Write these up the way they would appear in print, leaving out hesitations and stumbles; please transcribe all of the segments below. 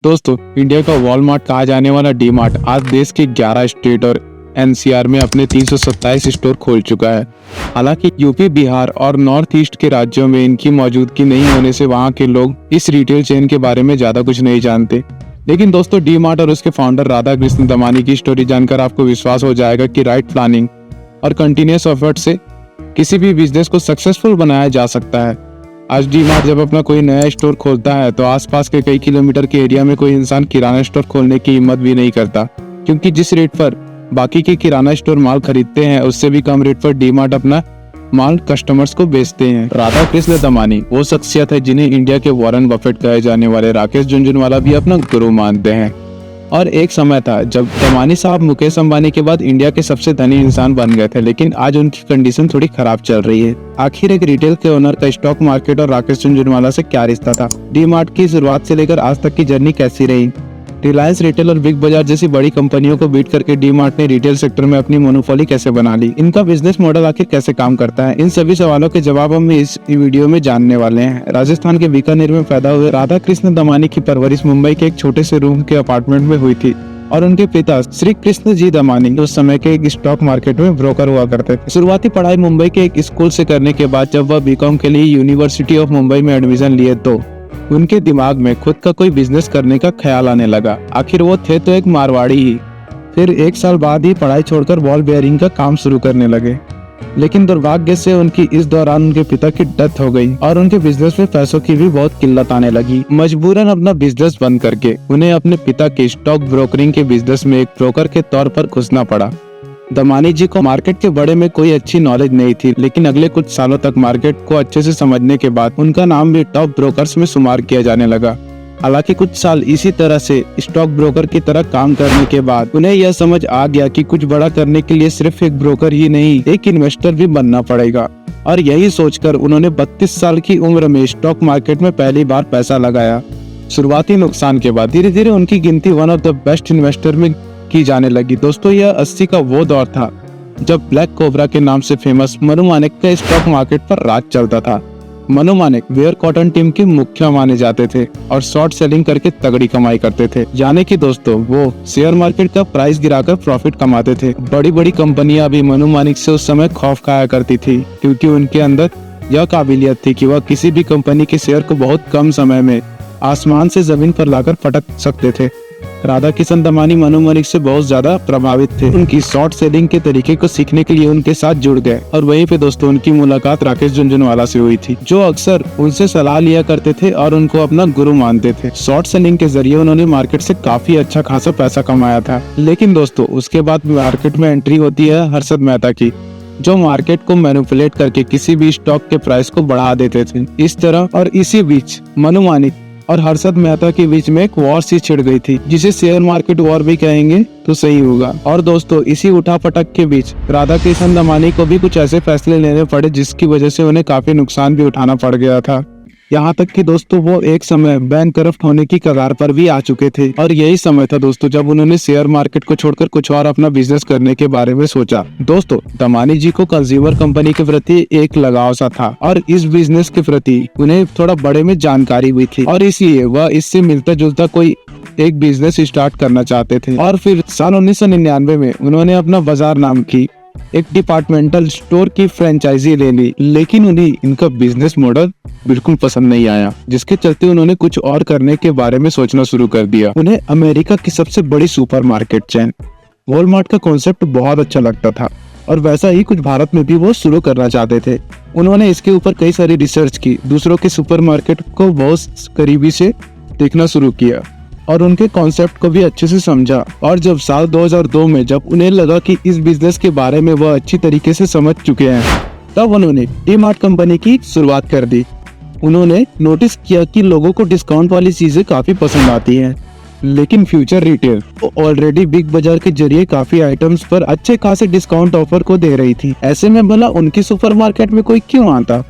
दोस्तों, इंडिया का वॉलमार्ट कहा जाने वाला डी मार्ट आज देश के 11 स्टेट और एनसीआर में अपने 327 स्टोर खोल चुका है। हालांकि यूपी, बिहार और नॉर्थ ईस्ट के राज्यों में इनकी मौजूदगी नहीं होने से वहां के लोग इस रिटेल चेन के बारे में ज्यादा कुछ नहीं जानते। लेकिन दोस्तों, डी मार्ट और उसके फाउंडर राधा कृष्ण दमानी की स्टोरी जानकर आपको विश्वास हो जाएगा कि राइट प्लानिंग और कंटिन्यूअस एफर्ट से किसी भी बिजनेस को सक्सेसफुल बनाया जा सकता है। आज डी मार्ट जब अपना कोई नया स्टोर खोलता है तो आसपास के कई किलोमीटर के एरिया में कोई इंसान किराना स्टोर खोलने की हिम्मत भी नहीं करता, क्योंकि जिस रेट पर बाकी के किराना स्टोर माल खरीदते हैं उससे भी कम रेट पर डी मार्ट अपना माल कस्टमर्स को बेचते हैं। राधा कृष्ण दमानी वो शख्सियत है जिन्हें इंडिया के वॉरेन बफेट कहे जाने वाले राकेश झुनझुनवाला भी अपना गुरु मानते हैं। और एक समय था जब दमानी साहब मुकेश अंबानी के बाद इंडिया के सबसे धनी इंसान बन गए थे, लेकिन आज उनकी कंडीशन थोड़ी खराब चल रही है। आखिर एक रिटेल के ओनर का स्टॉक मार्केट और राकेश झुनझुनवाला से क्या रिश्ता था? डी मार्ट की शुरुआत से लेकर आज तक की जर्नी कैसी रही? रिलायंस रिटेल और बिग बाजार जैसी बड़ी कंपनियों को बीट करके डी मार्ट ने रिटेल सेक्टर में अपनी मोनोपोली कैसे बना ली? इनका बिजनेस मॉडल आखिर कैसे काम करता है? इन सभी सवालों के जवाब हम इस वीडियो में जानने वाले हैं। राजस्थान के बीकानेर में पैदा हुए राधा कृष्ण दमानी की परवरिश मुंबई के एक छोटे से रूम के अपार्टमेंट में हुई थी और उनके पिता श्री कृष्ण जी दमानी उस समय के एक स्टॉक मार्केट में ब्रोकर हुआ करते थे। शुरुआती पढ़ाई मुंबई के एक स्कूल से करने के बाद जब वह बीकॉम के लिए यूनिवर्सिटी ऑफ मुंबई में एडमिशन लिए तो उनके दिमाग में खुद का कोई बिजनेस करने का ख्याल आने लगा। आखिर वो थे तो एक मारवाड़ी ही। फिर एक साल बाद ही पढ़ाई छोड़कर बॉल बेयरिंग का काम शुरू करने लगे, लेकिन दुर्भाग्य से उनकी इस दौरान उनके पिता की डेथ हो गई और उनके बिजनेस में पैसों की भी बहुत किल्लत आने लगी। मजबूरन अपना बिजनेस बंद करके उन्हें अपने पिता के स्टॉक ब्रोकरिंग के बिजनेस में एक ब्रोकर के तौर पर घुसना पड़ा। दमानी जी को मार्केट के बारे में कोई अच्छी नॉलेज नहीं थी, लेकिन अगले कुछ सालों तक मार्केट को अच्छे से समझने के बाद उनका नाम भी टॉप ब्रोकर्स में शुमार किया जाने लगा। हालांकि कुछ साल इसी तरह से स्टॉक ब्रोकर की तरह काम करने के बाद उन्हें यह समझ आ गया कि कुछ बड़ा करने के लिए सिर्फ एक ब्रोकर ही नहीं, एक इन्वेस्टर भी बनना पड़ेगा। और यही सोचकर उन्होंने 32 साल की उम्र में स्टॉक मार्केट में पहली बार पैसा लगाया। शुरुआती नुकसान के बाद धीरे धीरे उनकी गिनती one of the best investor में की जाने लगी। दोस्तों, यह 80 का वो दौर था जब ब्लैक कोबरा के नाम से फेमस मनु मानिक का स्टॉक मार्केट पर राज चलता था। Manu Manik where cotton team के मुखिया माने जाते थे और शॉर्ट सेलिंग करके तगड़ी कमाई करते थे। यानी कि दोस्तों, वो शेयर मार्केट का प्राइस गिराकर प्रॉफिट कमाते थे। बड़ी बड़ी कंपनियां भी मनु मानिक से उस समय खौफ खाया करती थी, क्योंकि उनके अंदर यह काबिलियत थी कि वह किसी भी कंपनी के शेयर को बहुत कम समय में आसमान से जमीन पर लाकर पटक सकते थे। राधा किशन दमानी मनु मानिक से बहुत ज्यादा प्रभावित थे। उनकी शॉर्ट सेलिंग के तरीके को सीखने के लिए उनके साथ जुड़ गए और वहीं पे दोस्तों उनकी मुलाकात राकेश झुनझुनवाला से हुई थी, जो अक्सर उनसे सलाह लिया करते थे और उनको अपना गुरु मानते थे। शॉर्ट सेलिंग के जरिए उन्होंने मार्केट से काफी अच्छा खासा पैसा कमाया था। लेकिन दोस्तों, उसके बाद मार्केट में एंट्री होती है हर्षद मेहता की, जो मार्केट को मैनिपुलेट करके किसी भी स्टॉक के प्राइस को बढ़ा देते थे। इस तरह और इसी बीच मनु मानिक और हर्षद मेहता के बीच में एक वॉर सी छिड़ गई थी, जिसे शेयर मार्केट वॉर भी कहेंगे तो सही होगा। और दोस्तों, इसी उठापटक के बीच राधा कृष्ण दमानी को भी कुछ ऐसे फैसले लेने पड़े जिसकी वजह से उन्हें काफी नुकसान भी उठाना पड़ गया था। यहाँ तक कि दोस्तों, वो एक समय बैंकरप्ट होने की कगार पर भी आ चुके थे। और यही समय था दोस्तों जब उन्होंने शेयर मार्केट को छोड़कर कुछ और अपना बिजनेस करने के बारे में सोचा। दोस्तों, दमानी जी को कंज्यूमर कंपनी के प्रति एक लगाव सा था और इस बिजनेस के प्रति उन्हें थोड़ा बड़े में जानकारी भी थी, और इसलिए वह इससे मिलता जुलता कोई एक बिजनेस स्टार्ट करना चाहते थे। और फिर साल 1999 में उन्होंने अपना बाजार नाम की एक डिपार्टमेंटल स्टोर की फ्रेंचाइजी ले ली, लेकिन उन्हें इनका बिजनेस मॉडल बिल्कुल पसंद नहीं आया, जिसके चलते उन्होंने कुछ और करने के बारे में सोचना शुरू कर दिया। उन्हें अमेरिका की सबसे बड़ी सुपरमार्केट चेन वॉलमार्ट का कॉन्सेप्ट बहुत अच्छा लगता था और वैसा ही कुछ भारत में भी वो शुरू करना चाहते थे। उन्होंने इसके ऊपर कई सारी रिसर्च की, दूसरों के सुपरमार्केट को बहुत करीबी से देखना शुरू किया और उनके कॉन्सेप्ट को भी अच्छे से समझा। और जब साल 2002 में जब उन्हें लगा कि इस बिजनेस के बारे में वह अच्छी तरीके से समझ चुके हैं, तब उन्होंने डी मार्ट कंपनी की शुरुआत कर दी। उन्होंने नोटिस किया कि लोगों को डिस्काउंट वाली चीजें काफी पसंद आती हैं, लेकिन फ्यूचर रिटेल तो ऑलरेडी बिग बाजार के जरिए काफी आइटम्स पर अच्छे खासे डिस्काउंट ऑफर को दे रही थी। ऐसे में भला उनकी सुपरमार्केट में कोई क्यों आता?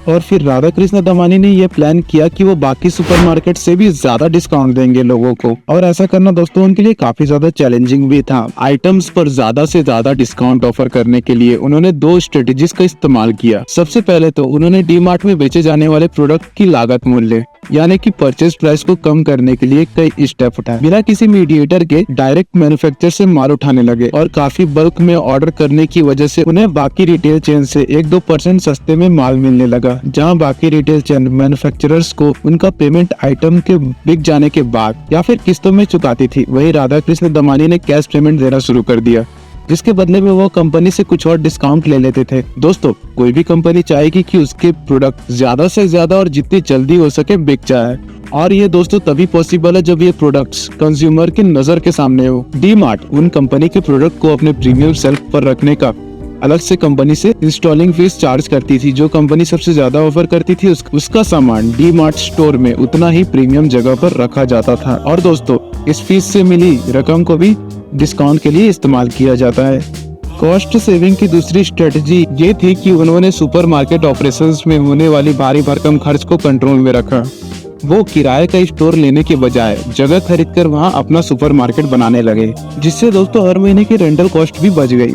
और फिर राधा कृष्ण दमानी ने यह प्लान किया कि वो बाकी सुपरमार्केट से भी ज्यादा डिस्काउंट देंगे लोगों को। और ऐसा करना दोस्तों उनके लिए काफी ज्यादा चैलेंजिंग भी था। आइटम्स पर ज्यादा से ज्यादा डिस्काउंट ऑफर करने के लिए उन्होंने 2 स्ट्रेटेजीज का इस्तेमाल किया। सबसे पहले तो उन्होंने डी मार्ट में बेचे जाने वाले प्रोडक्ट की लागत मूल्य यानी कि परचेज प्राइस को कम करने के लिए कई स्टेप उठाए। बिना किसी मीडिएटर के डायरेक्ट मैन्युफैक्चरर से माल उठाने लगे और काफी बल्क में ऑर्डर करने की वजह से उन्हें बाकी रिटेल चेन से 1-2% सस्ते में माल मिलने लगा। जहां बाकी रिटेल चेन मैन्युफैक्चरर्स को उनका पेमेंट आइटम के बिक जाने के बाद या फिर किस्तों में चुकाती थी, वही राधा कृष्ण दमानी ने कैश पेमेंट देना शुरू कर दिया, जिसके बदले में वो कंपनी से कुछ और डिस्काउंट ले लेते थे। दोस्तों, कोई भी कंपनी चाहेगी कि उसके प्रोडक्ट ज्यादा से ज्यादा और जितनी जल्दी हो सके बिक जाए, और ये दोस्तों तभी पॉसिबल है जब ये प्रोडक्ट्स कंज्यूमर की नजर के सामने हो। डी-मार्ट उन कंपनी के प्रोडक्ट को अपने प्रीमियम शेल्फ पर रखने का अलग से कंपनी से इंस्टॉलिंग फीस चार्ज करती थी। जो कंपनी सबसे ज्यादा ऑफर करती थी उसका सामान डी-मार्ट स्टोर में उतना ही प्रीमियम जगह पर रखा जाता था। और दोस्तों, इस फीस से मिली रकम को भी डिस्काउंट के लिए इस्तेमाल किया जाता है। कॉस्ट सेविंग की दूसरी स्ट्रेटजी ये थी कि उन्होंने सुपरमार्केट ऑपरेशंस में होने वाली भारी भरकम खर्च को कंट्रोल में रखा। वो किराए का स्टोर लेने के बजाय जगह खरीदकर वहां अपना सुपरमार्केट बनाने लगे, जिससे दोस्तों हर महीने की रेंटल कॉस्ट भी बच गई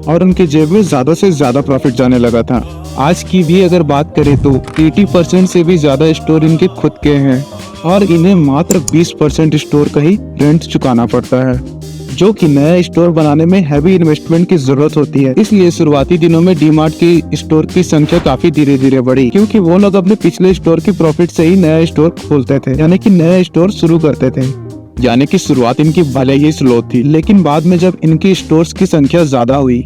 और उनके जेब में ज्यादा से ज्यादा प्रॉफिट जाने लगा था। आज की भी अगर बात करें तो 80% से भी ज्यादा स्टोर इनके खुद के हैं और इन्हें मात्र 20% स्टोर का ही रेंट चुकाना पड़ता है, जो कि नया स्टोर बनाने में हैवी इन्वेस्टमेंट की जरूरत होती है। इसलिए शुरुआती दिनों में डी-मार्ट की स्टोर की संख्या काफी धीरे धीरे बढ़ी, क्योंकि वो लोग अपने पिछले स्टोर की प्रॉफिट से ही नया स्टोर खोलते थे, यानी कि नया स्टोर शुरू करते थे। यानी कि शुरुआत इनकी भले ही स्लो थी, लेकिन बाद में जब इनकी स्टोर्स की संख्या ज्यादा हुई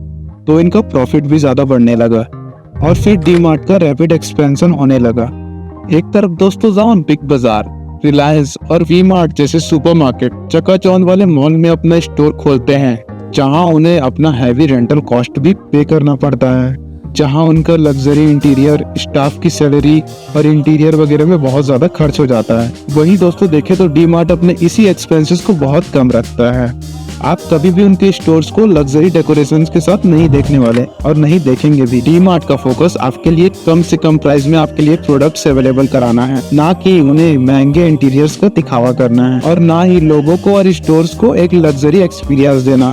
तो इनका प्रॉफिट भी ज्यादा बढ़ने लगा और फिर डी-मार्ट का रैपिड एक्सपेंशन होने लगा। एक तरफ दोस्तों जाओ बिग बाजार, रिलायंस और वी-मार्ट जैसे सुपरमार्केट चकाचौंध वाले मॉल में अपना स्टोर खोलते हैं, जहां उन्हें अपना हैवी रेंटल कॉस्ट भी पे करना पड़ता है, जहां उनका लग्जरी इंटीरियर, स्टाफ की सैलरी और इंटीरियर वगैरह में बहुत ज्यादा खर्च हो जाता है। वहीं दोस्तों देखें तो डी-मार्ट अपने इसी एक्सपेंसेस को बहुत कम रखता है। आप कभी भी उनके स्टोर्स को लग्जरी डेकोरेशंस के साथ नहीं देखने वाले और नहीं देखेंगे भी। डी-मार्ट का फोकस आपके लिए कम से कम प्राइस में आपके लिए प्रोडक्ट्स अवेलेबल कराना है, ना कि उन्हें महंगे इंटीरियर्स का दिखावा करना है और ना ही लोगों को और स्टोर्स को एक लग्जरी एक्सपीरियंस देना।